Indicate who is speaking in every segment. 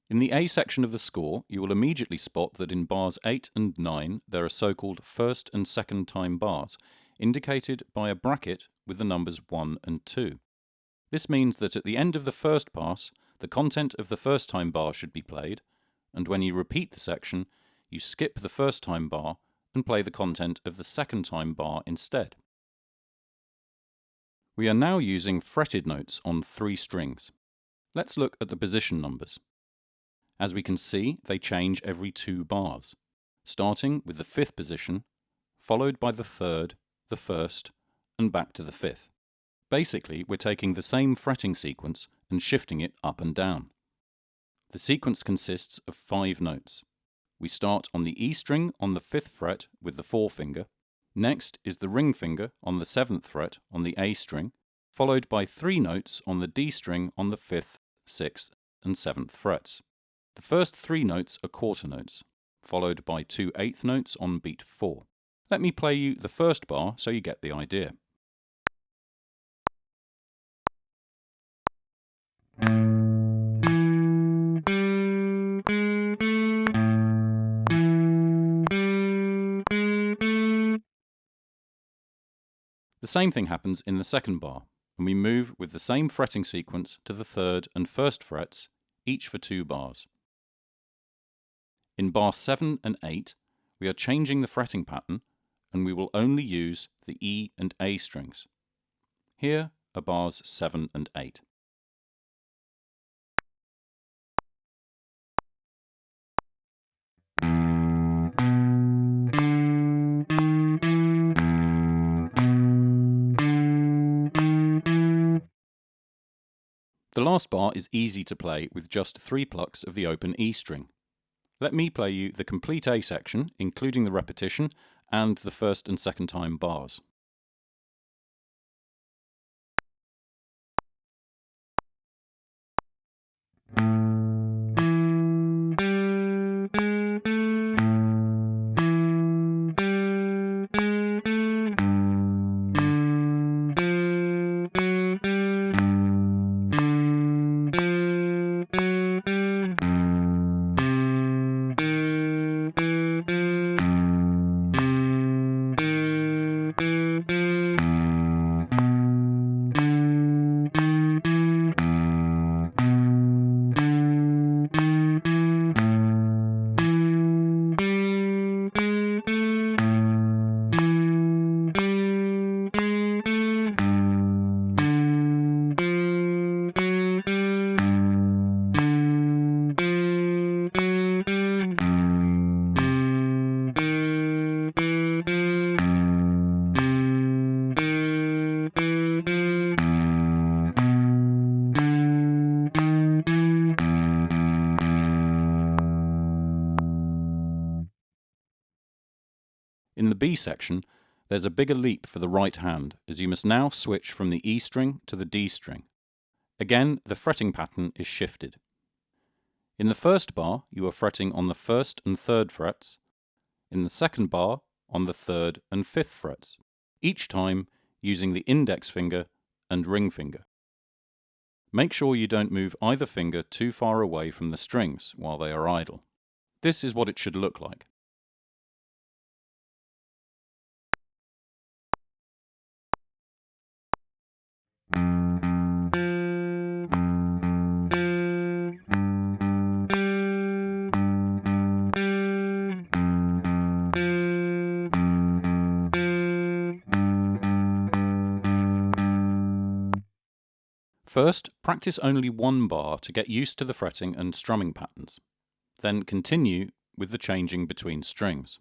Speaker 1: In the A section of the score, you will immediately spot that in bars 8 and 9 there are so-called first and second time bars, indicated by a bracket with the numbers 1 and 2. This means that at the end of the first pass, the content of the first time bar should be played, and when you repeat the section, you skip the first time bar and play the content of the second time bar instead. We are now using fretted notes on 3 strings. Let's look at the position numbers. As we can see, they change every 2 bars, starting with the 5th position, followed by the 3rd, the 1st, and back to the 5th. Basically, we're taking the same fretting sequence and shifting it up and down. The sequence consists of 5 notes. We start on the E string on the 5th fret with the forefinger. Next is the ring finger on the 7th fret on the A string, followed by 3 notes on the D string on the 5th, 6th, and 7th frets. The first 3 notes are quarter notes, followed by 2 eighth notes on beat 4. Let me play you the first bar so you get the idea. The same thing happens in the second bar, and we move with the same fretting sequence to the 3rd and 1st frets, each for 2 bars. In bar 7 and 8, we are changing the fretting pattern, and we will only use the E and A strings. Here are bars 7 and 8. The last bar is easy to play with just 3 plucks of the open E string. Let me play you the complete A section, including the repetition and the first and second time bars. In the B section, there's a bigger leap for the right hand, as you must now switch from the E string to the D string. Again, the fretting pattern is shifted. In the first bar, you are fretting on the 1st and 3rd frets. In the second bar, on the 3rd and 5th frets, each time using the index finger and ring finger. Make sure you don't move either finger too far away from the strings while they are idle. This is what it should look like. First, practice only 1 bar to get used to the fretting and strumming patterns. Then continue with the changing between strings.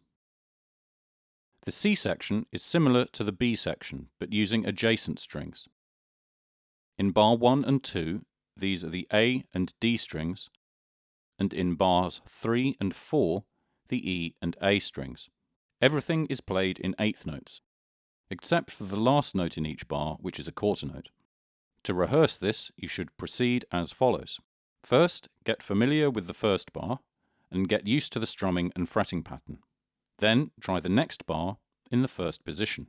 Speaker 1: The C section is similar to the B section, but using adjacent strings. In bar 1 and 2, these are the A and D strings, and in bars 3 and 4, the E and A strings. Everything is played in eighth notes, except for the last note in each bar, which is a quarter note. To rehearse this, you should proceed as follows. First, get familiar with the first bar, and get used to the strumming and fretting pattern. Then, try the next bar in the first position.